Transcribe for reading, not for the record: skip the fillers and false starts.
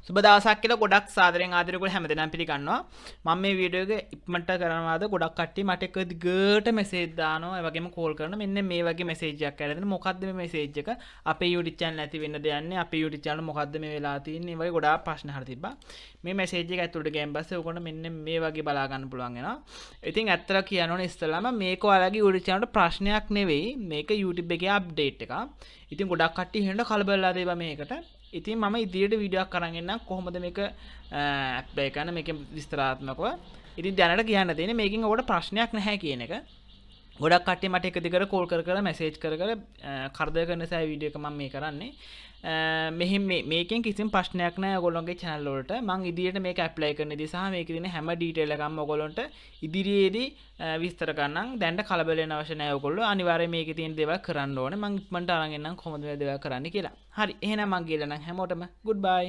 සුබ දවසක් කියලා ගොඩක් සාදරයෙන් ආදරයෙන් හැමදෙනාම පිළිගන්නවා. මම මේ වීඩියෝ එක ඉක්මනට කරනවාද ගොඩක් කට්ටිය මට එක දිගට මෙසේජ් දානවා. ඒ වගේම කෝල් කරනවා. මෙන්න මේ වගේ මෙසේජ් එකක් ඇවිල්ලා තියෙනවා. මොකද්ද මේ මෙසේජ් එක? අපේ YouTube channel නැති වෙන්න දෙන්නේ. අපේ YouTube channel මොකද්ද මේ වෙලා තියෙන්නේ? ඒ වගේ ගොඩාක් ප්‍රශ්න අහලා තිබ්බා. මේ මෙසේජ් එක ඇතුළට ගියන් පස්සේ ඔයගොල්ලෝ මෙන්න මේ වගේ බලා ගන්න පුළුවන් වෙනවා. ඉතින් ඇත්තට කියන්න ඕනේ ඉස්සෙල්ලාම මේක ඔයාලගේ YouTube channel වලට ප්‍රශ්නයක් නෙවෙයි. මේක YouTube එකේ අප්ඩේට් එකක්. ඉතින් ගොඩක් කට්ටිය හින්දා කලබල වෙලා තිබා මේකට. ඉතින් මම ඉදිරියට වීඩියෝ එකක් අරන් එන්නම් කොහොමද මේක ඇප්ලයි කරන්න මේකේ විස්තරාත්මකව. ඉතින් දැනට කියන්න තියෙන්නේ මේකෙන් ඔබට ප්‍රශ්නයක් නැහැ කියන එක. ගොඩක් කට්ටිය මට එක දිගට කෝල් කර මැසේජ් කර කරදර කරන නිසා වීඩියෝ එක මම මේ කරන්නේ. මෙහෙම මේකෙන් කිසිම ප්‍රශ්නයක් නැහැ ඔයගොල්ලෝගේ channel වලට. මම ඉදිරියට මේක ඇප්ලයි කරනදී සහ මේකේ තියෙන හැම ඩීටේල් එකක්ම ඔයගොල්ලන්ට ඉදිරියේදී විස්තර කරන්නම්. දැන්ට කලබල වෙන්න අවශ්‍ය නැහැ ඔයගොල්ලෝ. අනිවාර්යයෙන් මේකේ තියෙන දේවල් කරන්න ඕනේ. මම ඉක්මනට අරන් එන්නම් කොහොමද මේ දේවල් කරන්න කියලා. හරි. එහෙනම් මම ගිහලා නම් හැමෝටම good bye.